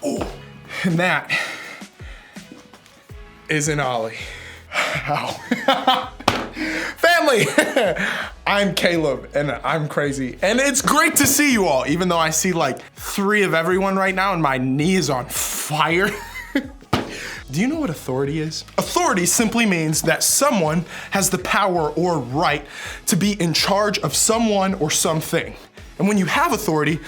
Oh, and that is an ollie. Ow. Family, I'm Caleb and I'm crazy. And it's great to see you all, even though I see like 3 of everyone right now and my knee is on fire. Do you know what authority is? Authority simply means that someone has the power or right to be in charge of someone or something. And when you have authority,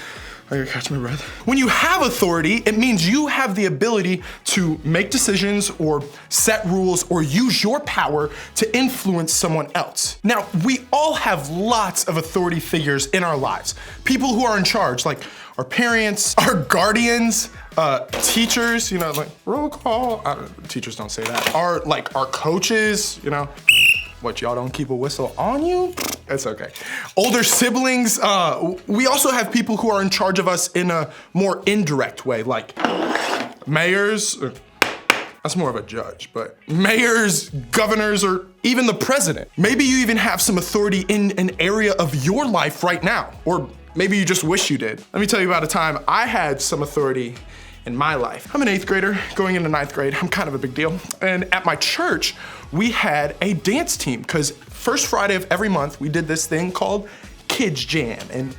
I gotta catch my breath. When you have authority, it means you have the ability to make decisions or set rules or use your power to influence someone else. Now, we all have lots of authority figures in our lives. People who are in charge, like our parents, our guardians, teachers, like roll call. Teachers don't say that. Our coaches, What, y'all don't keep a whistle on you? It's okay. Older siblings. We also have people who are in charge of us in a more indirect way, like mayors. That's more of a judge, but mayors, governors, or even the president. Maybe you even have some authority in an area of your life right now, or maybe you just wish you did. Let me tell you about a time I had some authority in my life. I'm an 8th grader going into 9th grade. I'm kind of a big deal. And at my church, we had a dance team because first Friday of every month, we did this thing called Kids Jam, and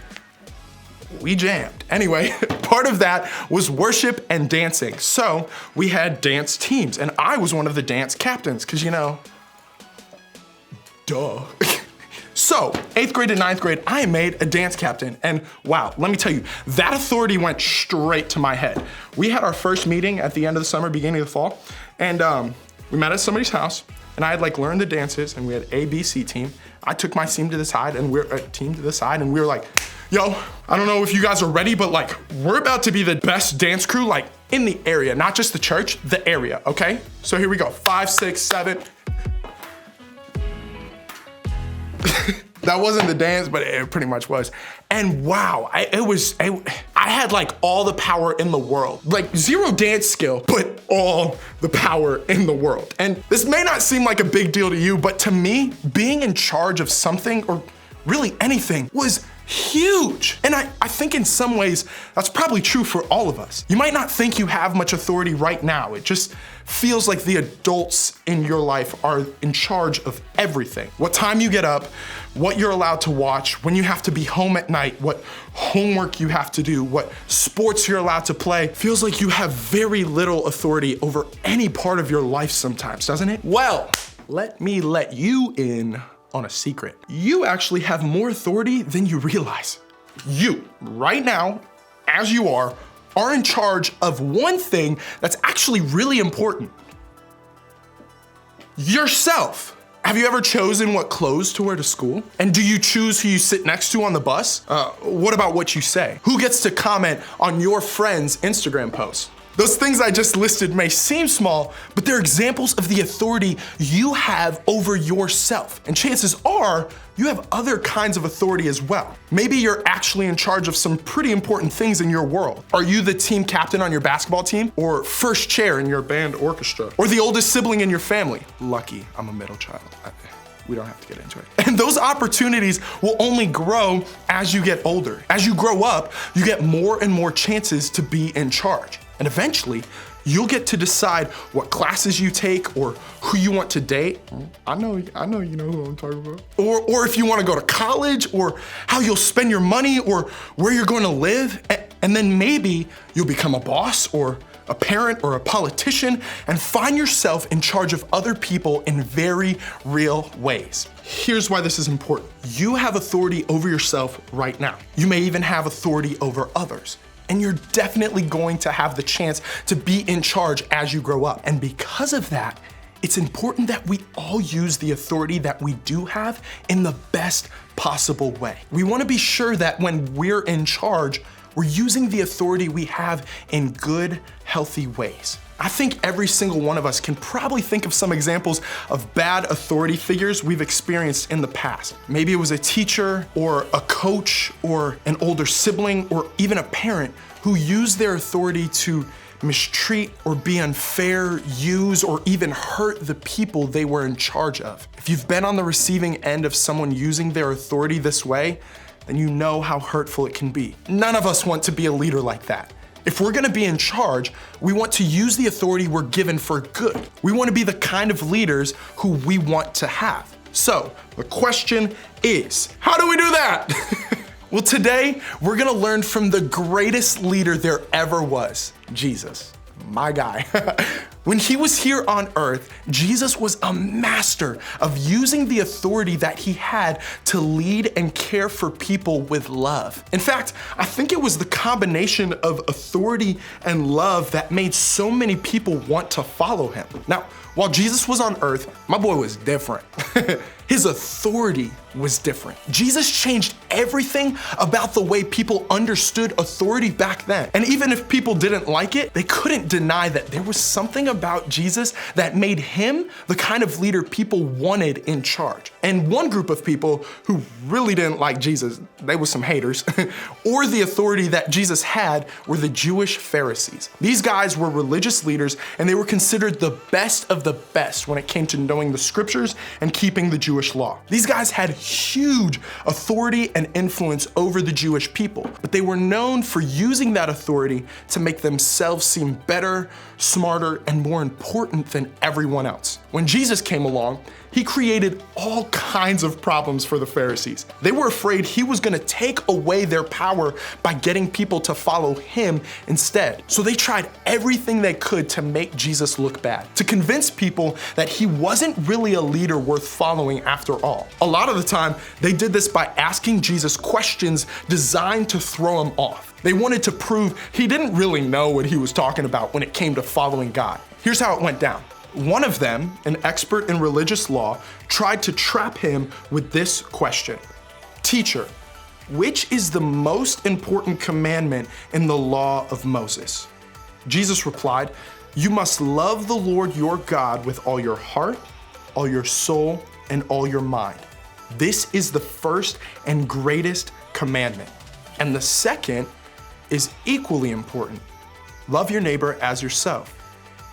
we jammed. Anyway, part of that was worship and dancing. So we had dance teams, and I was one of the dance captains because, duh. So, 8th grade to 9th grade, I made a dance captain, and wow, let me tell you, that authority went straight to my head. We had our first meeting at the end of the summer, beginning of the fall, and we met at somebody's house, and I had learned the dances, and we had A, B, C team. I took my team to the side, and we were like, yo, I don't know if you guys are ready, but we're about to be the best dance crew, in the area, not just the church, the area, okay? So here we go, 5, 6, 7. That wasn't the dance, but it pretty much was. And wow, I had all the power in the world. Zero dance skill, but all the power in the world. And this may not seem like a big deal to you, but to me, being in charge of something, or really anything, was huge. And I think in some ways, that's probably true for all of us. You might not think you have much authority right now. It just feels like the adults in your life are in charge of everything. What time you get up, what you're allowed to watch, when you have to be home at night, what homework you have to do, what sports you're allowed to play. Feels like you have very little authority over any part of your life sometimes, doesn't it? Well, let me let you in on a secret. You actually have more authority than you realize. You, right now, as you are in charge of one thing that's actually really important. Yourself. Have you ever chosen what clothes to wear to school? And do you choose who you sit next to on the bus? What about what you say? Who gets to comment on your friend's Instagram posts? Those things I just listed may seem small, but they're examples of the authority you have over yourself. And chances are, you have other kinds of authority as well. Maybe you're actually in charge of some pretty important things in your world. Are you the team captain on your basketball team? Or first chair in your band orchestra? Or the oldest sibling in your family? Lucky, I'm a middle child. We don't have to get into it. And those opportunities will only grow as you get older. As you grow up, you get more and more chances to be in charge. And eventually, you'll get to decide what classes you take or who you want to date. I know you know who I'm talking about. Or if you want to go to college, or how you'll spend your money, or where you're going to live. And then maybe you'll become a boss, or a parent, or a politician, and find yourself in charge of other people in very real ways. Here's why this is important. You have authority over yourself right now. You may even have authority over others. And you're definitely going to have the chance to be in charge as you grow up. And because of that, it's important that we all use the authority that we do have in the best possible way. We want to be sure that when we're in charge, we're using the authority we have in good, healthy ways. I think every single one of us can probably think of some examples of bad authority figures we've experienced in the past. Maybe it was a teacher, or a coach, or an older sibling, or even a parent who used their authority to mistreat or be unfair, use, or even hurt the people they were in charge of. If you've been on the receiving end of someone using their authority this way, then you know how hurtful it can be. None of us want to be a leader like that. If we're gonna be in charge, we want to use the authority we're given for good. We wanna be the kind of leaders who we want to have. So, the question is, how do we do that? Well, today, we're gonna learn from the greatest leader there ever was, Jesus, my guy. When he was here on earth, Jesus was a master of using the authority that he had to lead and care for people with love. In fact, I think it was the combination of authority and love that made so many people want to follow him. Now, while Jesus was on earth, my boy was different. His authority was different. Jesus changed everything about the way people understood authority back then. And even if people didn't like it, they couldn't deny that there was something about Jesus that made him the kind of leader people wanted in charge. And one group of people who really didn't like Jesus, they were some haters, or the authority that Jesus had were the Jewish Pharisees. These guys were religious leaders, and they were considered the best of the best when it came to knowing the scriptures and keeping the Jewish law. These guys had huge authority and influence over the Jewish people, but they were known for using that authority to make themselves seem better, smarter, and more important than everyone else. When Jesus came along, he created all kinds of problems for the Pharisees. They were afraid he was gonna take away their power by getting people to follow him instead. So they tried everything they could to make Jesus look bad, to convince people that he wasn't really a leader worth following after all. A lot of the time, they did this by asking Jesus questions designed to throw him off. They wanted to prove he didn't really know what he was talking about when it came to following God. Here's how it went down. One of them, an expert in religious law, tried to trap him with this question. Teacher, which is the most important commandment in the law of Moses? Jesus replied, you must love the Lord your God with all your heart, all your soul, and all your mind. This is the first and greatest commandment. And the second is equally important. Love your neighbor as yourself.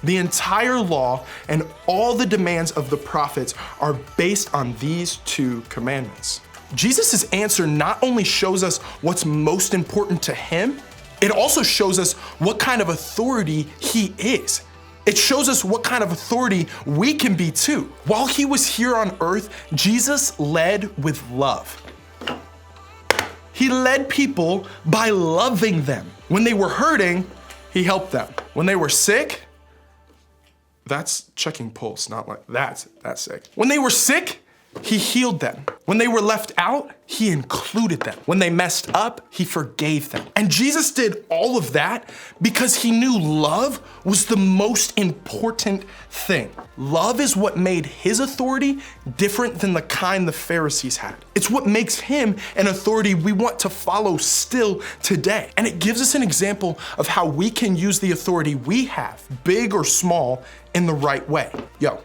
The entire law and all the demands of the prophets are based on these two commandments. Jesus' answer not only shows us what's most important to him, it also shows us what kind of authority he is. It shows us what kind of authority we can be too. While he was here on earth, Jesus led with love. He led people by loving them. When they were hurting, he helped them. When they were sick, that's checking pulse, not like that's sick. When they were sick, he healed them. When they were left out, he included them. When they messed up, he forgave them. And Jesus did all of that because he knew love was the most important thing. Love is what made his authority different than the kind the Pharisees had. It's what makes him an authority we want to follow still today. And it gives us an example of how we can use the authority we have, big or small, in the right way. Yo,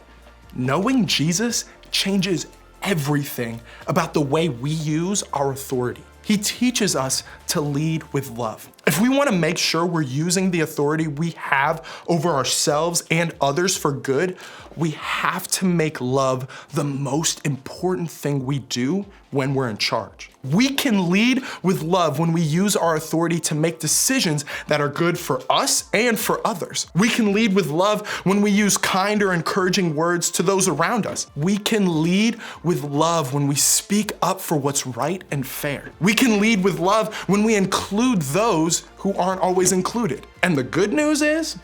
knowing Jesus changes everything about the way we use our authority. He teaches us to lead with love. If we want to make sure we're using the authority we have over ourselves and others for good, we have to make love the most important thing we do when we're in charge. We can lead with love when we use our authority to make decisions that are good for us and for others. We can lead with love when we use kind or encouraging words to those around us. We can lead with love when we speak up for what's right and fair. We can lead with love when we include those who aren't always included. And the good news is,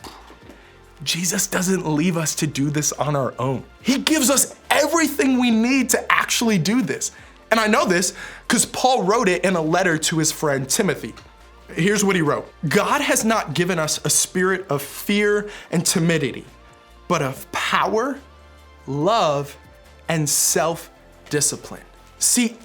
Jesus doesn't leave us to do this on our own. He gives us everything we need to actually do this. And I know this because Paul wrote it in a letter to his friend Timothy. Here's what he wrote. God has not given us a spirit of fear and timidity, but of power, love, and self-discipline. See,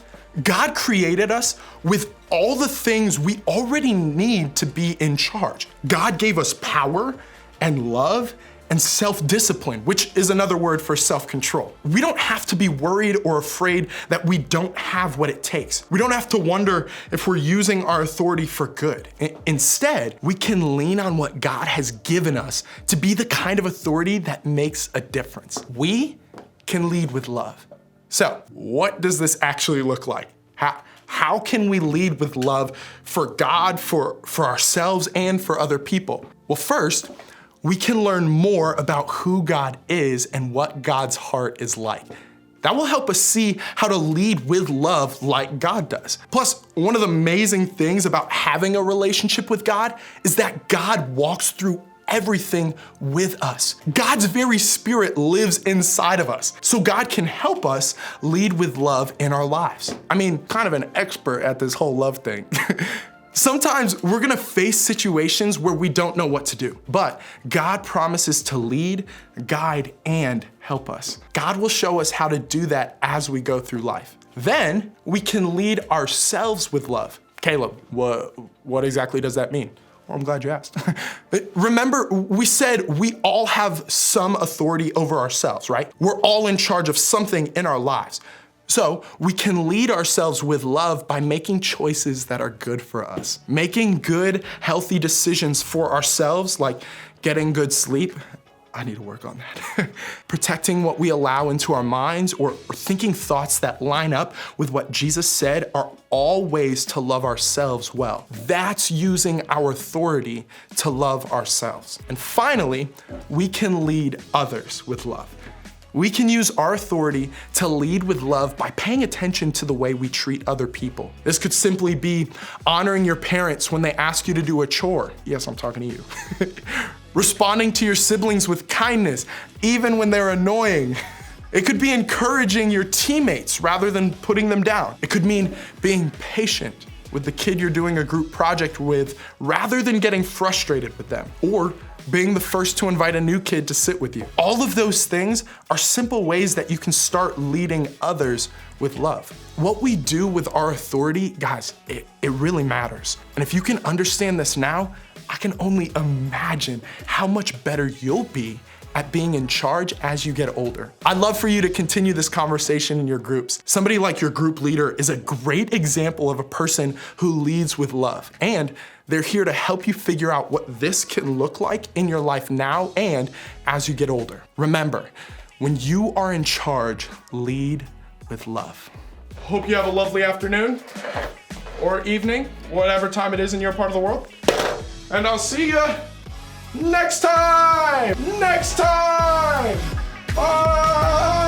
God created us with all the things we already need to be in charge. God gave us power and love and self-discipline, which is another word for self-control. We don't have to be worried or afraid that we don't have what it takes. We don't have to wonder if we're using our authority for good. Instead, we can lean on what God has given us to be the kind of authority that makes a difference. We can lead with love. So, what does this actually look like? How can we lead with love for God, for ourselves, and for other people? Well, first, we can learn more about who God is and what God's heart is like. That will help us see how to lead with love like God does. Plus, one of the amazing things about having a relationship with God is that God walks through everything with us. God's very spirit lives inside of us, so God can help us lead with love in our lives. I mean, kind of an expert at this whole love thing. Sometimes we're gonna face situations where we don't know what to do, but God promises to lead, guide, and help us. God will show us how to do that as we go through life. Then we can lead ourselves with love. Caleb, what exactly does that mean? Well, I'm glad you asked. Remember, we said we all have some authority over ourselves, right? We're all in charge of something in our lives. So we can lead ourselves with love by making choices that are good for us. Making good, healthy decisions for ourselves, like getting good sleep. I need to work on that. Protecting what we allow into our minds, or thinking thoughts that line up with what Jesus said, are all ways to love ourselves well. That's using our authority to love ourselves. And finally, we can lead others with love. We can use our authority to lead with love by paying attention to the way we treat other people. This could simply be honoring your parents when they ask you to do a chore. Yes, I'm talking to you. Responding to your siblings with kindness, even when they're annoying. It could be encouraging your teammates rather than putting them down. It could mean being patient with the kid you're doing a group project with rather than getting frustrated with them, or being the first to invite a new kid to sit with you. All of those things are simple ways that you can start leading others with love. What we do with our authority, guys, it really matters. And if you can understand this now, I can only imagine how much better you'll be at being in charge as you get older. I'd love for you to continue this conversation in your groups. Somebody like your group leader is a great example of a person who leads with love, and they're here to help you figure out what this can look like in your life now and as you get older. Remember, when you are in charge, lead with love. Hope you have a lovely afternoon or evening, whatever time it is in your part of the world. And I'll see you next time! Bye!